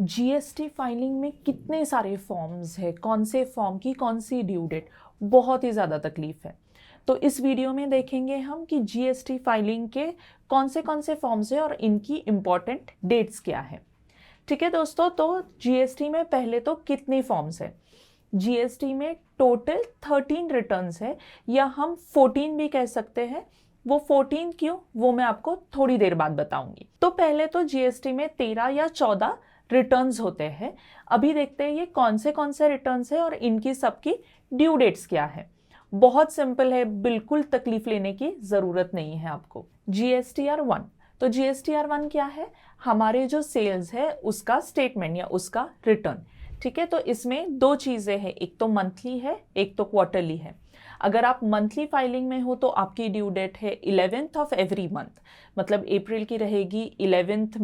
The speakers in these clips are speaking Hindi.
जीएसटी फाइलिंग में कितने सारे फॉर्म्स है, कौन से फॉर्म की कौन सी ड्यू डेट, बहुत ही ज़्यादा तकलीफ है। तो इस वीडियो में देखेंगे हम कि जीएसटी फाइलिंग के कौन से फॉर्म्स है और इनकी इम्पॉर्टेंट डेट्स क्या है। ठीक है दोस्तों, तो जीएसटी में पहले तो कितने फॉर्म्स है। जीएसटी में टोटल 13 रिटर्न्स है, या हम 14 भी कह सकते हैं। वो 14 क्यों, वो मैं आपको थोड़ी देर बाद बताऊंगी। तो पहले तो जीएसटी में 13 या 14 रिटर्न्स होते हैं। अभी देखते हैं ये कौन से रिटर्न्स है और इनकी सबकी ड्यू डेट्स क्या है। बहुत सिंपल है, बिल्कुल तकलीफ लेने की जरूरत नहीं है आपको। GSTR 1, तो GSTR 1 क्या है, हमारे जो सेल्स है उसका स्टेटमेंट या उसका रिटर्न। ठीक है, तो इसमें दो चीजें हैं, एक तो मंथली है, एक तो क्वार्टरली है। अगर आप मंथली फाइलिंग में हो तो आपकी ड्यू डेट है 11th ऑफ एवरी मंथ, मतलब अप्रैल की रहेगी 11th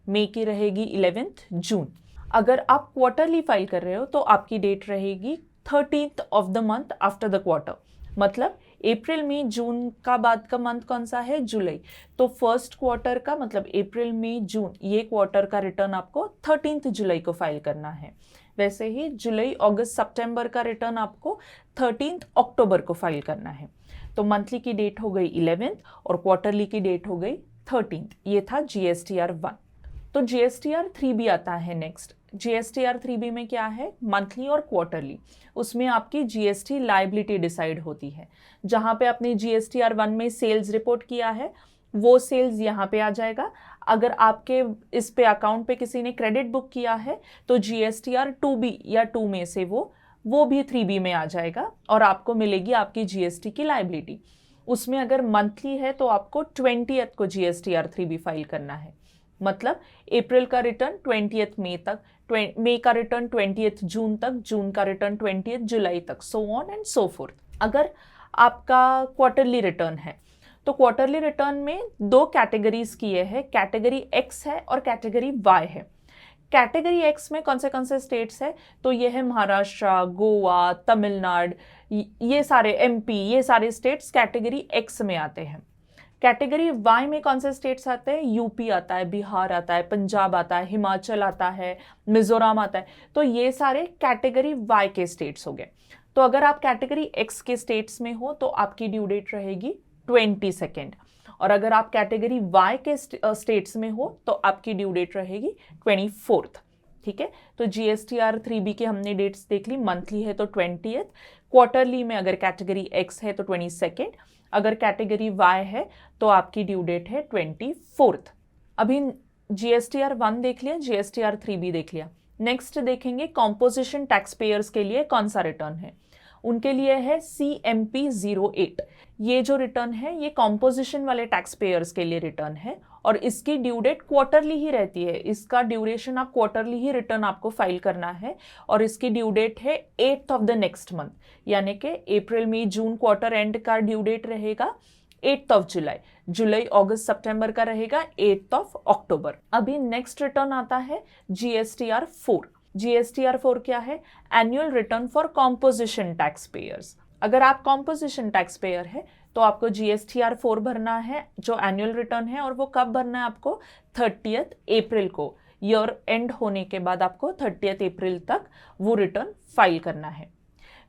मई की रहेगी 11th जून। अगर आप क्वार्टरली फाइल कर रहे हो तो आपकी डेट रहेगी 13th of the month after the quarter, मतलब अप्रैल मई जून का बाद का मंथ कौन सा है, जुलाई। तो फर्स्ट क्वार्टर का मतलब अप्रैल मई जून, ये क्वार्टर का रिटर्न आपको 13th जुलाई को फाइल करना है। वैसे ही जुलाई अगस्त सितंबर का रिटर्न आपको 13th अक्टूबर को फाइल करना है। तो मंथली की डेट हो गई 11th और क्वार्टरली की डेट हो गई 13th। ये था GSTR 1। तो GSTR 3 भी आता है नेक्स्ट। GSTR 3B में क्या है, मंथली और क्वार्टरली, उसमें आपकी जीएसटी लायबिलिटी डिसाइड होती है। जहां पे आपने GSTR 1 में सेल्स रिपोर्ट किया है वो सेल्स यहाँ पे आ जाएगा। अगर आपके इस पे अकाउंट पे किसी ने क्रेडिट बुक किया है तो GSTR 2B या 2 में से वो भी 3B में आ जाएगा और आपको मिलेगी आपकी जीएसटी की लायबिलिटी। उसमें अगर मंथली है तो आपको 20th को GSTR 3B फाइल करना है, मतलब अप्रैल का रिटर्न 20th मई तक, मई का रिटर्न 20th जून तक, जून का रिटर्न 20th जुलाई तक, so on and so fourth. अगर आपका क्वार्टरली रिटर्न है तो क्वार्टरली रिटर्न में दो कैटेगरीज किए हैं, कैटेगरी एक्स है और कैटेगरी वाई है। कैटेगरी एक्स में कौन से स्टेट्स है, तो ये है महाराष्ट्र, गोवा, तमिलनाडु, ये सारे MP, ये सारे स्टेट्स कैटेगरी एक्स में आते हैं। कैटेगरी वाई में कौन से स्टेट्स आते हैं, यूपी आता है, बिहार आता है, पंजाब आता है, हिमाचल आता है, मिजोरम आता है। तो ये सारे कैटेगरी वाई के स्टेट्स हो गए। तो अगर आप कैटेगरी एक्स के स्टेट्स में हो तो आपकी ड्यू डेट रहेगी 22nd, और अगर आप कैटेगरी वाई के स्टेट्स में हो तो आपकी ड्यू डेट रहेगी 24th। ठीक है, तो GSTR 3B के हमने डेट्स देख ली। मंथली है तो 20th, क्वार्टरली में अगर कैटेगरी एक्स है तो 22nd, अगर कैटेगरी वाई है तो आपकी ड्यू डेट है 24th। अभी GSTR 1 देख लिया, GSTR 3B देख लिया। नेक्स्ट देखेंगे कॉम्पोजिशन टैक्स पेयर्स के लिए कौन सा रिटर्न है। उनके लिए है CMP 08। ये जो रिटर्न है ये कॉम्पोजिशन वाले टैक्स पेयर्स के लिए रिटर्न है और इसकी ड्यू डेट क्वार्टरली ही रहती है। इसका ड्यूरेशन आप क्वार्टरली ही रिटर्न आपको फाइल करना है और इसकी ड्यू डेट है 8th of the next month, यानी कि अप्रैल मई जून क्वार्टर एंड का ड्यू डेट रहेगा 8th ऑफ जुलाई, जुलाई अगस्त सितंबर का रहेगा 8th ऑफ अक्टूबर। अभी नेक्स्ट रिटर्न आता है GSTR 4। GSTR 4 क्या है, annual return for composition tax payers. अगर आप कॉम्पोजिशन टैक्स पेयर है तो आपको GSTR 4 भरना है जो एनुअल रिटर्न है, और वो कब भरना है आपको, 30th अप्रैल को। ईयर एंड होने के बाद आपको 30th अप्रैल तक वो रिटर्न फाइल करना है।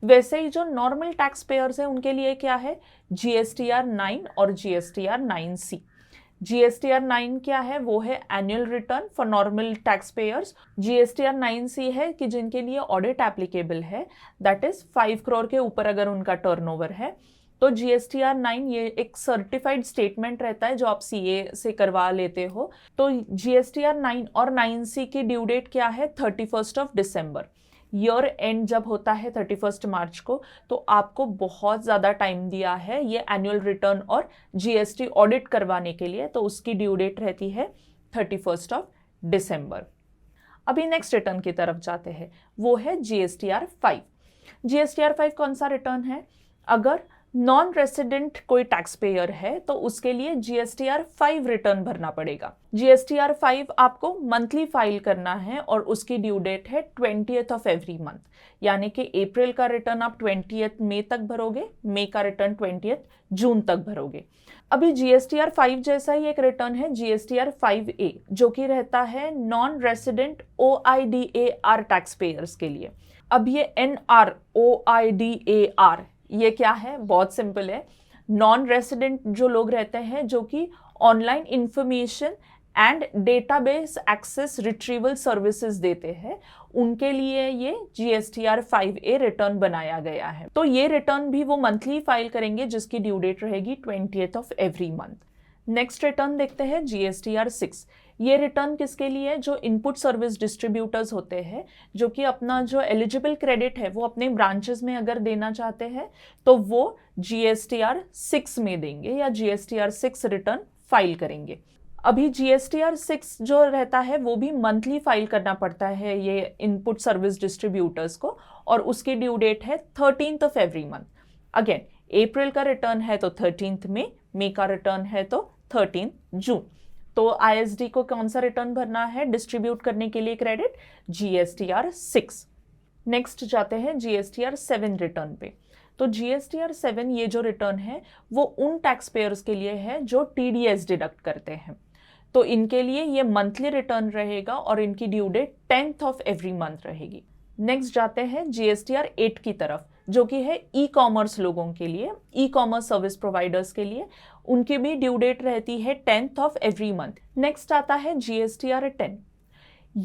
वैसे ही जो नॉर्मल टैक्स पेयर्स है उनके लिए क्या है, GSTR 9 और GSTR 9C। GSTR 9 क्या है, वो है annual return for normal tax payers. GSTR 9C है कि जिनके लिए ऑडिट एप्लीकेबल है, दैट इज 5 करोड़ के ऊपर अगर उनका टर्नओवर है। तो GSTR 9 ये एक सर्टिफाइड स्टेटमेंट रहता है जो आप CA से करवा लेते हो। तो GSTR 9 और 9C की ड्यू डेट क्या है, 31st of December. Year and जब होता है 31st मार्च को, तो आपको बहुत ज़्यादा टाइम दिया है ये एनुअल रिटर्न और GST ऑडिट करवाने के लिए, तो उसकी ड्यू डेट रहती है 31st ऑफ दिसंबर। अभी नेक्स्ट रिटर्न की तरफ जाते हैं, वो है GSTR 5। GSTR 5 कौन सा रिटर्न है, अगर नॉन रेसिडेंट कोई टैक्स पेयर है तो उसके लिए GSTR 5 रिटर्न भरना पड़ेगा। GSTR 5 आपको मंथली फाइल करना है और उसकी ड्यू डेट है 20th ऑफ एवरी मंथ, यानी कि अप्रैल का रिटर्न आप 20th मई तक भरोगे, मई का रिटर्न 20th जून तक भरोगे। अभी GSTR 5 जैसा ही एक रिटर्न है GSTR 5A, जो कि रहता है non resident OIDAR tax payers के लिए। अब ये NROIDAR ये क्या है? बहुत सिंपल है। नॉन रेसिडेंट जो लोग रहते हैं जो कि online information and database access retrieval services देते हैं, उनके लिए ये GSTR 5A रिटर्न बनाया गया है। तो ये रिटर्न भी वो मंथली फाइल करेंगे जिसकी ड्यू डेट रहेगी 20th of every month. Next return देखते हैं GSTR 6। ये रिटर्न किसके लिए है? जो इनपुट सर्विस डिस्ट्रीब्यूटर्स होते हैं, जो कि अपना जो एलिजिबल क्रेडिट है वो अपने ब्रांचेस में अगर देना चाहते हैं तो वो GSTR 6 में देंगे या GSTR 6 रिटर्न फाइल करेंगे। अभी GSTR 6 जो रहता है वो भी मंथली फाइल करना पड़ता है ये इनपुट सर्विस डिस्ट्रीब्यूटर्स को, और उसकी ड्यू डेट है 13th of every month. Again अप्रैल का रिटर्न है तो 13th मई का रिटर्न है तो 13th जून। तो ISD को कौन सा रिटर्न भरना है डिस्ट्रीब्यूट करने के लिए क्रेडिट? GSTR 6। नेक्स्ट जाते हैं GSTR 7 रिटर्न पे। तो GSTR 7 ये जो रिटर्न है वो उन टैक्स पेयर्स के लिए है जो TDS डिडक्ट करते हैं, तो इनके लिए ये मंथली रिटर्न रहेगा और इनकी due date 10th of every month रहेगी। नेक्स्ट जाते हैं GSTR 8 की तरफ, जो कि है ई-कॉमर्स लोगों के लिए, ई-कॉमर्स सर्विस प्रोवाइडर्स के लिए। उनकी भी ड्यू डेट रहती है 10th of every month. Next आता है GSTR 10।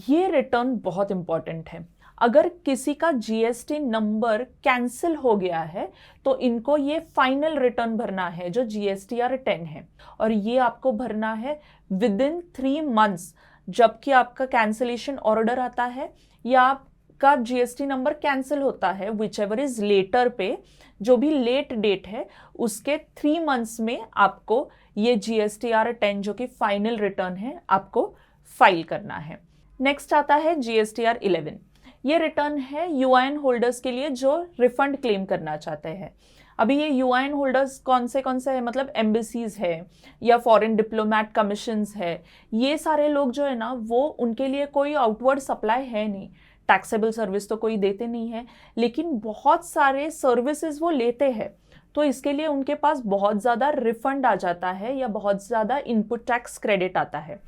ये रिटर्न बहुत इंपॉर्टेंट है। अगर किसी का GST नंबर कैंसिल हो गया है तो इनको ये फाइनल रिटर्न भरना है जो GSTR 10 है, और ये आपको भरना है विदिन 3 मंथ्स। जबकि आपका कैंसिलेशन ऑर्डर आता है या आपका GST नंबर कैंसिल होता है, विच एवर इज लेटर पे, जो भी लेट डेट है उसके 3 मंथ्स में आपको ये GSTR 10 जो कि फाइनल रिटर्न है आपको फाइल करना है। नेक्स्ट आता है GSTR 11। ये रिटर्न है UIN होल्डर्स के लिए जो रिफंड क्लेम करना चाहते हैं। अभी ये UIN होल्डर्स कौन से है? मतलब एम्बेसीज है या फॉरेन डिप्लोमेट कमीशंस है, ये सारे लोग जो है ना वो उनके लिए कोई आउटवर्ड सप्लाई है नहीं, टैक्सेबल सर्विस तो कोई देते नहीं है, लेकिन बहुत सारे सर्विसेज वो लेते हैं, तो इसके लिए उनके पास बहुत ज़्यादा रिफंड आ जाता है या बहुत ज़्यादा इनपुट टैक्स क्रेडिट आता है।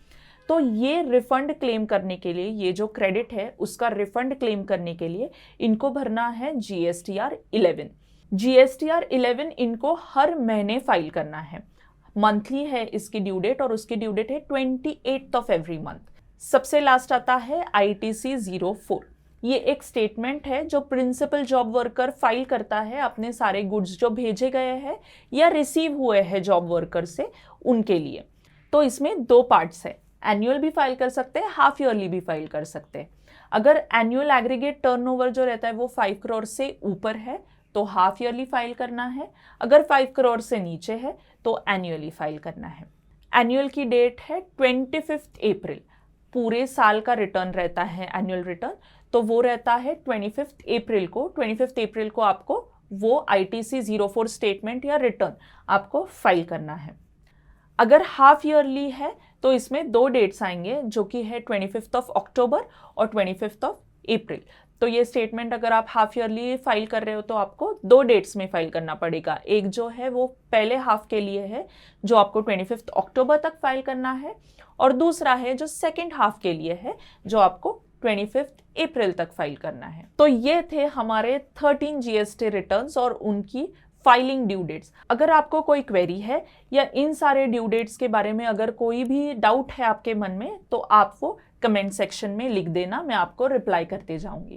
तो ये रिफंड क्लेम करने के लिए, ये जो क्रेडिट है उसका रिफंड क्लेम करने के लिए इनको भरना है GSTR 11। GSTR 11 इनको हर महीने फाइल करना है। मंथली है इसकी ड्यू डेट और उसकी ड्यू डेट है 28th ऑफ एवरी मंथ। सबसे लास्ट आता है ITC 04। ये एक स्टेटमेंट है जो प्रिंसिपल जॉब वर्कर फाइल करता है अपने सारे गुड्स जो भेजे गए हैं या रिसीव हुए हैं जॉब वर्कर से, उनके लिए। तो इसमें 2 पार्ट्स है, एनुअल भी फाइल कर सकते हैं, हाफ ईयरली भी फाइल कर सकते हैं। अगर एनुअल एग्रीगेट टर्नओवर जो रहता है वो 5 करोड़ से ऊपर है तो हाफ ईयरली फाइल करना है, अगर 5 करोड़ से नीचे है तो एनुअली फाइल करना है। एनुअल की डेट है 25 अप्रैल। पूरे साल का रिटर्न रहता है एनुअल रिटर्न, तो वो रहता है 25 अप्रैल को। 25 अप्रैल को आपको वो ITC 04 स्टेटमेंट या रिटर्न आपको फाइल करना है। अगर हाफ ईयरली है तो इसमें 2 डेट्स आएंगे जो कि है 25 ऑफ अक्टूबर और 25 ऑफ अप्रैल। तो ये स्टेटमेंट अगर आप हाफ ईयरली फाइल कर रहे हो तो आपको 2 डेट्स में फाइल करना पड़ेगा। एक जो है वो पहले हाफ के लिए है जो आपको 25 अक्टूबर तक फाइल करना है, और दूसरा है जो सेकेंड हाफ के लिए है जो आपको 25 अप्रैल तक फाइल करना है। तो ये थे हमारे 13 GST रिटर्न्स और उनकी फाइलिंग ड्यू डेट्स। अगर आपको कोई क्वेरी है या इन सारे ड्यू डेट्स के बारे में अगर कोई भी डाउट है आपके मन में तो आप वो कमेंट सेक्शन में लिख देना, मैं आपको रिप्लाई करते जाऊंगी।